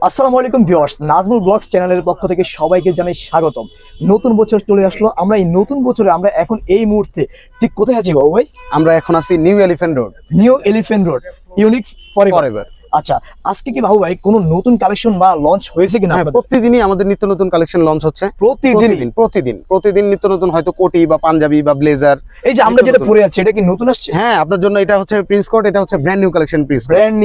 আসসালামু আলাইকুম viewers, Nazmul blogs চ্যানেলের পক্ষ থেকে সবাইকে জানাই স্বাগতম। নতুন বছর চলে আসলো। আমরা এই নতুন বছরে আমরা এখন এই মুহূর্তে ঠিক কোথায় আছি বাবু ভাই? আমরা এখন আছি new elephant road. New elephant road, unique forever. আচ্ছা, আজকে কি বাবু ভাই কোনো নতুন কালেকশন বা লঞ্চ হয়েছে কিনা? প্রতিদিনই আমাদের নিত্য নতুন কালেকশন লঞ্চ হচ্ছে। প্রতিদিন নিত্য নতুন, হয়তো কোটি বা পাঞ্জাবি বা ব্লেজার। এই যে আমরা যেটা পরে আছি এটা কি নতুন আসছে? হ্যাঁ, আপনার জন্য এটা হচ্ছে প্রিন্স কোট, এটা হচ্ছে brand new collection. Brand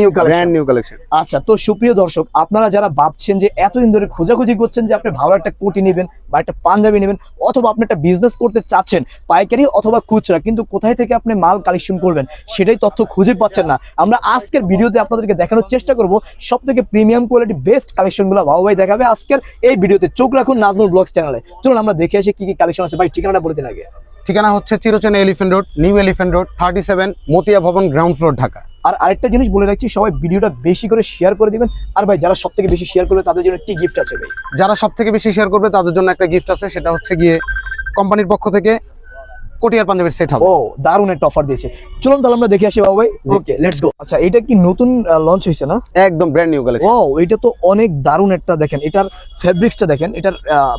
new collection. আচ্ছা, তো সুপ্রিয় দর্শক, আপনারা যারা ভাবছেন যে এতদিন ধরে খোঁজাখুঁজি করছেন যে আপনি ভালো একটা কোটি নেবেন বা একটা পাঞ্জাবি নেবেন, অথবা আপনি একটা বিজনেস করতে চাচ্ছেন পাইকারি অথবা খুচরা, কিন্তু কোথায় থেকে আপনি মাল কালেকশন করবেন সেটাই তথ্য খুঁজে পাচ্ছেন না, আমরা আজকের ভিডিওতে আপনাদেরকে দেখানোর চেষ্টা করব সবথেকে প্রিমিয়াম কোয়ালিটি বেস্ট কালেকশনগুলো বাবু ভাই দেখাবে আজকের এই ভিডিওতে। চোখ রাখুন নাজমুল ব্লগস চ্যানেলে। চলুন আমরা দেখে আসি কি কি কালেকশন আছে। ভাই ঠিকানাটা বলে দিন আগে। ঠিকানা হচ্ছে চিরচেনা elephant road, new elephant road 37, Matia ভবন, গ্রাউন্ড ফ্লোর, ঢাকা। আর আরেকটা জিনিস বলে রাখছি, সবাই ভিডিওটা বেশি করে শেয়ার করে দিবেন। আর ভাই যারা সবথেকে বেশি শেয়ার করবে তাদের জন্য কি গিফট আছে ভাই? যারা সবথেকে বেশি শেয়ার করবে তাদের জন্য একটা গিফট আছে, সেটা হচ্ছে গিয়ে কোম্পানির পক্ষ থেকে কোটিয়ার পাঞ্জাবির সেট হবে। ও, দারুণ একটা অফার দিয়েছে। চলুন তাহলে আমরা দেখে আসি বাবু ভাই। ওকে, লেটস গো। আচ্ছা, এটা কি নতুন লঞ্চ হয়েছে না? একদম ব্র্যান্ড নিউ কালেকশন। ও, এটা তো অনেক দারুণ একটা, দেখেন এটার ফেব্রিক্সটা দেখেন, এটার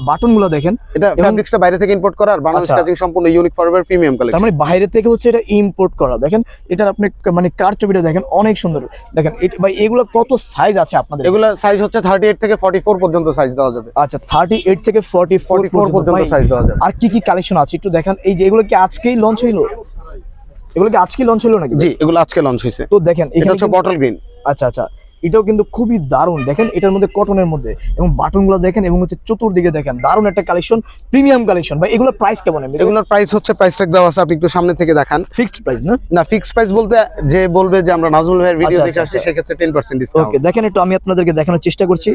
বাটনগুলো দেখেন। এটা ফেব্রিক্সটা বাইরে থেকে ইম্পোর্ট করা, আর বাংলাদেশ কাজিং সম্পূর্ণ ইউনিক ফরএভার প্রিমিয়াম কালেকশন। তার মানে বাইরে থেকে হচ্ছে এটা ইম্পোর্ট করা। দেখেন এটার আপনি মানে কার ছবিটা দেখেন, অনেক সুন্দর। দেখেন ভাই এগুলো কত সাইজ আছে আপনাদের? এগুলো সাইজ হচ্ছে 38 থেকে 44 পর্যন্ত সাইজ দেওয়া যাবে। আচ্ছা, 38 থেকে 44 পর্যন্ত সাইজ দেওয়া যাবে। আর কি কি কালেকশন আছে একটু দেখান। এই যে এগুলো কি আজকেই লঞ্চ হইলো? এগুলো কি আজকে লঞ্চ হলো নাকি? জি, এগুলো আজকে লঞ্চ হয়েছে। তো দেখেন এটা হচ্ছে বটল গ্রিন। আচ্ছা আচ্ছা, এটাও কিন্তু খুবই দারুণ। দেখেন এটার মধ্যে কটনের মধ্যে, এবং বাটনগুলো দেখেন, এবং হচ্ছে চতুর্দিকে দেখেন দারুণ একটা কালেকশন, প্রিমিয়াম কালেকশন। ভাই এগুলোর প্রাইস কেমন? এগুলোর প্রাইস হচ্ছে, প্রাইস ট্যাগ দেওয়া আছে, আপনি একটু সামনে থেকে দেখান। ফিক্সড প্রাইস না? না, ফিক্সড প্রাইস বলতে যে বলবে যে আমরা নাজমুল ভাইয়ের ভিডিও দেখে আসছি সেই ক্ষেত্রে 10% ডিসকাউন্ট। ওকে, দেখেন একটু আমি আপনাদেরকে দেখানোর চেষ্টা করছি।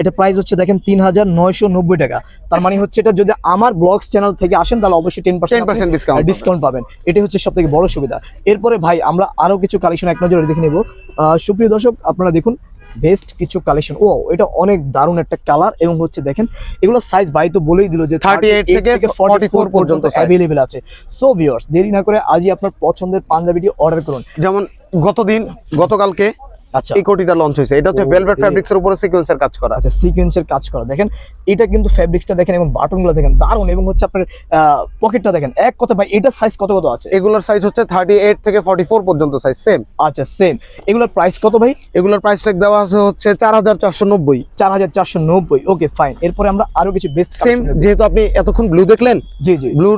এটা প্রাইস হচ্ছে দেখেন 3990 টাকা। তার মানে হচ্ছে এটা যদি আমার ব্লগস চ্যানেল থেকে আসেন তাহলে অবশ্যই 10% ডিসকাউন্ট পাবেন। এটা হচ্ছে সবথেকে বড় সুবিধা। এরপরে ভাই আমরা আরো কিছু কালেকশন এক নজরে দেখে নেব। সুপ্রিয় দর্শক, আপনারা দেখুন বেস্ট কিছু কালেকশন। ও, এটা অনেক দারুণ একটা কালার, এবং হচ্ছে দেখেন এগুলো সাইজ ভাই তো বলেই দিল যে 38 থেকে 44 পর্যন্ত অ্যাভেলেবল আছে। সো ভিউয়ার্স, দেরি না করে আজই আপনার পছন্দের পাঞ্জাবিটি অর্ডার করুন। যেমন গতকালকে আচ্ছা, এই কোটিটা লঞ্চ হয়েছে। এটা হচ্ছে ভেলভেট ফেব্রিক্স এর উপরে সিকোয়েন্সের কাজ করা। আচ্ছা, সিকোয়েন্সের কাজ করা। দেখেন এটা কিন্তু ফেব্রিক্সটা দেখেন, এবং বাটনগুলো দেখেন দারুণ, এবং হচ্ছে আপনার পকেটটা দেখেন। এক কথা ভাই, এটার সাইজ কত কত আছে? এগুলোর সাইজ হচ্ছে 38 থেকে 44 পর্যন্ত সাইজ সেম। আচ্ছা, সেম। এগুলোর প্রাইস কত ভাই? এগুলোর প্রাইস ট্যাগ দেওয়া আছে হচ্ছে 4490। 4490। ওকে, ফাইন। এরপরে আমরা আরো কিছু বেস্ট সেম, যেহেতু আপনি এতক্ষণ ব্লু দেখলেন, জি জি, ব্লুর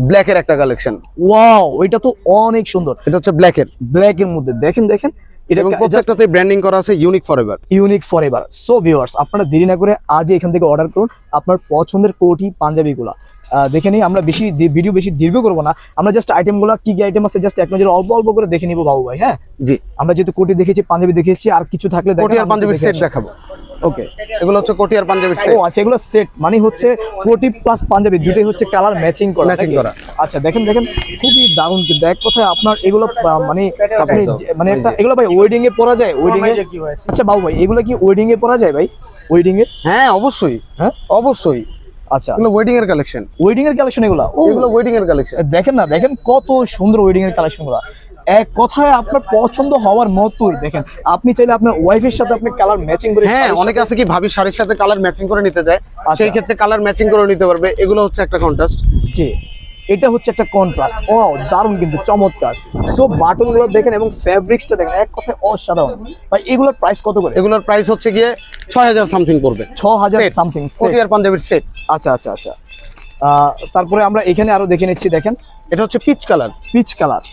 ব্ল্যাক এর একটা কালেকশন। ওয়াও, এটা তো অনেক সুন্দর। এটা হচ্ছে ব্ল্যাক এর মধ্যে দেখেন এবং প্রত্যেকটাতে ব্র্যান্ডিং করা আছে ইউনিক ফরএভার। সো ভিউয়ার্স, আপনারা দেরি না করে আজই এখান থেকে অর্ডার করুন আপনার পছন্দের কোটি পাঞ্জাবিগুলো। দেখে নিই, আমরা ভিডিও বেশি দীর্ঘ করবো না। আমরা জাস্ট আইটেমগুলো কি কি আইটেম আছে জাস্ট এক নজরে অল্প অল্প করে দেখে নিব বাবু ভাই। হ্যাঁ জি, আমরা যেহেতু কোটি দেখেছি, পাঞ্জাবি দেখেছি, আর কিছু থাকলে কোটি আর পাঞ্জাবির সেট দেখাবো। ওকে, এগুলো হচ্ছে কোটি আর পাঞ্জাবির সেট। ও আচ্ছা, এগুলো সেট মানে হচ্ছে কোটি প্লাস পাঞ্জাবি দুটোই হচ্ছে কালার ম্যাচিং করা। আচ্ছা, দেখেন খুবই দারুণ। কিন্তু এক কথায় আপনার এগুলো মানে আপনি মানে একটা এগুলো ভাই ওয়েডিং এ পরা যায়? ওয়েডিং এ? আচ্ছা বাবু ভাই, এগুলো কি ওয়েডিং এ পরা যায় ভাই? ওয়েডিং এর? হ্যাঁ অবশ্যই, অবশ্যই। আচ্ছা, এগুলো ওয়েডিং এর কালেকশন। এগুলো ওয়েডিং এর কালেকশন। দেখেন কত সুন্দর ওয়েডিং এর কালেকশনগুলো। এক কথায় আপনার পছন্দ হওয়ার মতোই। দেখেন আপনি চাইলে আপনার ওয়াইফের সাথে আপনি কালার ম্যাচিং করে, হ্যাঁ অনেকে আছে কি ভাবি শাড়ির সাথে কালার ম্যাচিং করে নিতে যায়, সেই ক্ষেত্রে কালার ম্যাচিং করে নিতে পারবে। এগুলো হচ্ছে একটা কন্ট্রাস্ট। জি, এটা হচ্ছে একটা কন্ট্রাস্ট। ও দারুণ, কিন্তু চমৎকার। সো বাটনগুলো দেখেন এবং ফেব্রিক্সটা দেখেন, এক কথায় অসাধারণ। ভাই এগুলোর প্রাইস কত করে? এগুলোর প্রাইস হচ্ছে গিয়ে 6000 সামথিং পড়বে। 6000 সামথিং কোটি আর পাঞ্জাবির সেট। আচ্ছা আচ্ছা আচ্ছা, তারপরে আমরা এখানে আরো দেখে নিচ্ছি। দেখেন এটা হচ্ছে পিচ কালার।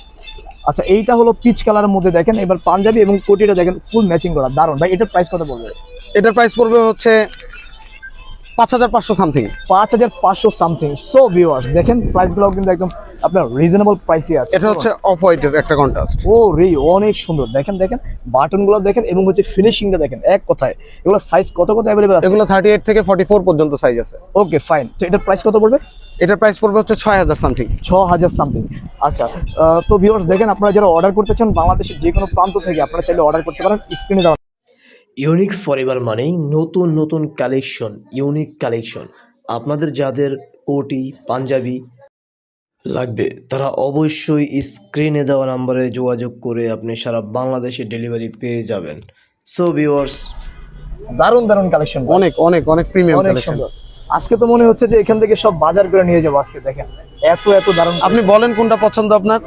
আচ্ছা, এইটা হলো পিচ কালারের মধ্যে। দেখেন এবার পাঞ্জাবি এবং কোটিটা দেখেন ফুল ম্যাচিং করা, দারুণ। ভাই এটার প্রাইস কত পড়বে? এটার প্রাইস পড়বে হচ্ছে 5500 সামথিং। 5500 সামথিং। সো ভিউয়ার্স, দেখেন প্রাইসগুলো কিন্তু একদম আপনার রিজনেবল প্রাইসে আছে। এটা হচ্ছে অফ হোয়াইটের একটা কন্ট্রাস্ট। ও রে, অনেক সুন্দর। দেখেন বাটনগুলো দেখেন, এবং হচ্ছে ফিনিশিংটা দেখেন। এক কথায় এগুলো সাইজ কত কত अवेलेबल আছে? এগুলো 38 থেকে 44 পর্যন্ত সাইজ আছে। ওকে, ফাইন। তো এটার প্রাইস কত পড়বে? এটার প্রাইস পড়বে হচ্ছে 6000 সামথিং। 6000 সামথিং। আচ্ছা, তো ভিউয়ার্স দেখেন, আপনারা যারা অর্ডার করতে চান বাংলাদেশের যে কোনো প্রান্ত থেকে আপনারা চাইলে অর্ডার করতে পারেন। স্ক্রিনে দেওয়া ইউনিক ফরএভার মানেই নতুন নতুন কালেকশন, ইউনিক কালেকশন। আপনাদের যাদের কোটি পাঞ্জাবি লাগবে তারা অবশ্যই স্ক্রিনে দেওয়া নম্বরে যোগাযোগ করে আপনি সারা বাংলাদেশে ডেলিভারি পেয়ে যাবেন। সো ভিউয়ার্স, দারুণ দারুণ কালেকশন, অনেক অনেক অনেক প্রিমিয়াম অনেক কালেকশন। সুন্দর। আজকে তো মনে হচ্ছে যে এখান থেকে সব বাজার করে নিয়ে যাবো আজকে। দেখেন এত এত দারুণ, আপনি বলেন কোনটা পছন্দ আপনার?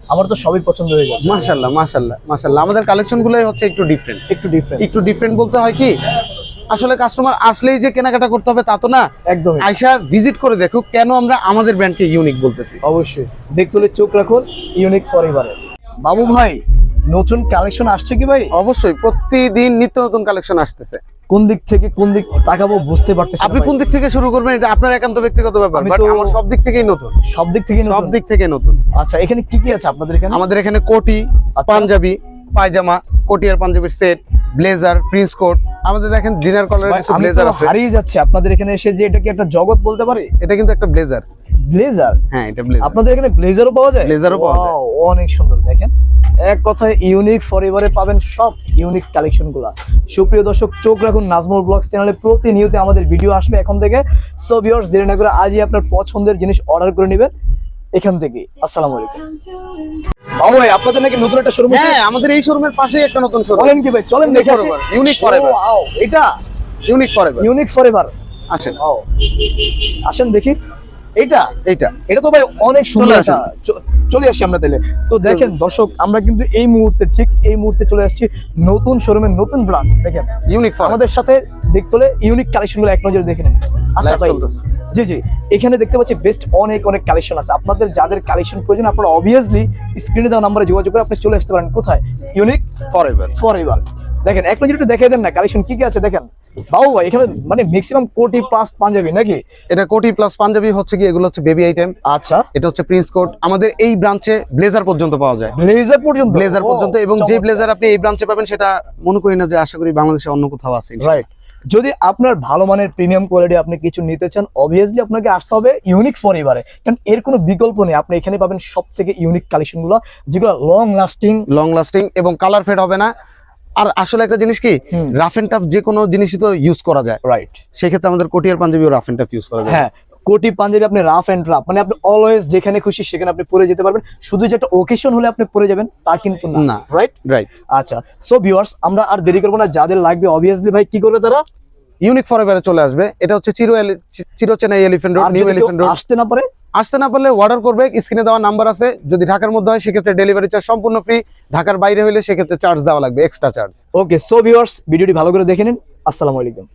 আমার তো সবই পছন্দ হয়ে গেছে। মাশাআল্লাহ মাশাআল্লাহ মাশাআল্লাহ, আমাদের কালেকশন গুলোই হচ্ছে একটু ডিফারেন্ট। একটু ডিফারেন্ট, একটু ডিফারেন্ট বলতে হয় কি, আসলে কাস্টমার আসলেই যে কেনাকাটা করতে হবে তা তো না, একদমই আয়শা ভিজিট করে দেখুক কেন আমরা আমাদের ব্র্যান্ডকে ইউনিক বলতেছি। অবশ্যই। দেখতে হলে চোখ রাখুন ইউনিক ফরএভারে। বাবু ভাই নতুন কালেকশন আসছে কি ভাই? অবশ্যই প্রতিদিন নিত্য নতুন কালেকশন আসতেছে। কোন দিক থেকে কোন দিক তাকাবো বুঝতে পারতেছি না আপনি ভাই। কোন দিক থেকে শুরু করবেন এটা আপনার একান্ত ব্যক্তিগত ব্যাপার, আমি বাট তো- আমার সব দিক থেকেই নতুন, সব দিক থেকে সব নতুন? দিক থেকে নতুন। আচ্ছা এখানে কি কি আছে আপনাদের এখানে? আমাদের এখানে কোটি, আচ্ছা। পাঞ্জাবি, পায়জামা, কোটি আর পাঞ্জাবির সেট, ব্লেজার, প্রিন্স কোট, আমাদের দেখেন ডিনার কলারের ভাই, কিছু আমি তো ব্লেজার আছে। হারিয়ে যাচ্ছি আপনাদের এখানে এসে, যে এটা কি একটা জগৎ বলতে পারি? এটা কিন্তু একটা ব্লেজার। ব্লেজার? হ্যাঁ এটা ব্লেজার। আপনাদের এখানে ব্লেজারও পাওয়া যায়? ব্লেজারও পাওয়া যায়। Wow, অনেক সুন্দর। দেখেন এক কথায় ইউনিক ফরএভারে পাবেন সব ইউনিক কালেকশন গুলা। সুপ্রিয় দর্শক চোখ রাখুন নাজমুল ব্লগস চ্যানেলে, প্রতিনিয়ত আমাদের ভিডিও আসবে এখন থেকে। সো ভিউয়ার্স দেরি না করে আজই আপনার পছন্দের জিনিস অর্ডার করে নেবেন এখান থেকে। আসসালামু আলাইকুম। বাবু ভাই আপনাদের নাকি নতুন একটা শোরুম? হ্যাঁ আমাদের এই শোরুমের পাশেই একটা নতুন শোরুম। বলেন কি ভাই, চলেন দেখে আসি। Unique forever. Wow, এটা ইউনিক ফরএভার। Unique forever. আসেন Wow, আসেন দেখি। এইটা এইটা। এটা তো ভাই অনেক সুন্দর। চলে একটা চলে আসি আমরা তাহলে। তো দেখেন দর্শক আমরা কিন্তু এই মুহূর্তে ঠিক এই মুহূর্তে চলে আসছি নতুন শোরুমের নতুন ব্রাঞ্চ। দেখেন ইউনিক ফরএভার। আমাদের সাথে দেখতে হলে ইউনিক কালেকশনগুলো এক নজরে দেখে নেন। আচ্ছা Live ভাই, চলতেছে। জি জি, এখানে দেখতে পাচ্ছি বেস্ট অনেক অনেক কালেকশন আছে। আপনাদের যাদের কালেকশন প্রয়োজন আপনারা অবভিয়াসলি স্ক্রিনে দেওয়া নাম্বারে যোগাযোগ করে আপনি চলে আসতে পারেন। কোথায়? Unique forever. ফরএভার। দেখেন এক নজরে একটু দেখিয়ে দেন না কালেকশন কি কি আছে। দেখেন বাবু ভাই এখানে মানে ম্যাক্সিমাম কোটি প্লাস পাঞ্জাবি নাকি? এটা কোটি প্লাস পাঞ্জাবি হচ্ছে কি, এগুলো হচ্ছে বেবি আইটেম। আচ্ছা এটা হচ্ছে প্রিন্স কোট। আমাদের এই ব্রাঞ্চে ব্লেজার পর্যন্ত পাওয়া যায়, ব্লেজার পর্যন্ত? ব্লেজার পর্যন্ত। এবং যে ব্লেজার আপনি এই ব্রাঞ্চে পাবেন সেটা মনে করি না যে আশা করি বাংলাদেশে অন্য কোথাও আছে। রাইট। যদি আপনার ভালো মানের প্রিমিয়াম কোয়ালিটি আপনি কিছু নিতে চান অবভিয়াসলি আপনাকে আসতে হবে ইউনিক ফরএভারে, কারণ এর কোনো বিকল্প নেই। আপনি এখানে পাবেন সব থেকে ইউনিক কালেকশনগুলো যেগুলো লং লাস্টিং এবং কালার ফেড হবে না। আর আসলে একটা জিনিস কি, হুম। রাফ এন্ড টাফ যে কোনো জিনিসই তো ইউজ করা যায়। রাইট। সেই ক্ষেত্রে আমাদের কোটি আর পাঞ্জাবিও রাফ এন্ড টাফ ইউজ করা যায়। হ্যাঁ কোটি পাঞ্জাবি আপনি রাফ এন্ড রাফ মানে আপনি অলওয়েজ যেখানে খুশি সেখানে আপনি পরে যেতে পারবেন। শুধু যে একটা ওকেশন হলে আপনি পরে যাবেন তা কিন্তু না। না। Right right. আচ্ছা সো ভিউয়ার্স আমরা আর দেরি করবো না, যাদের লাগবে অবভিয়াসলি ভাই কি করবে তারা? ইউনিক ফরএভারে চলে আসবে। এটা হচ্ছে চিরো চেন্নাই এলিফ্যান্ট রোড, আর নিউ যদি কেউ এলিফ্যান্ট রোড। আসতে না পারে? আসতে না পারলে অর্ডার করবে, স্ক্রিনে দেওয়া নাম্বার আছে। যদি ঢাকার মধ্যে হয় সেক্ষেত্রে ডেলিভারি চার্জ সম্পূর্ণ ফ্রি, ঢাকার বাইরে হলে সেক্ষেত্রে চার্জ দেওয়া লাগবে, extra charge. Okay so viewers ভিডিওটি ভালো করে দেখে নিন। আসসালামু আলাইকুম।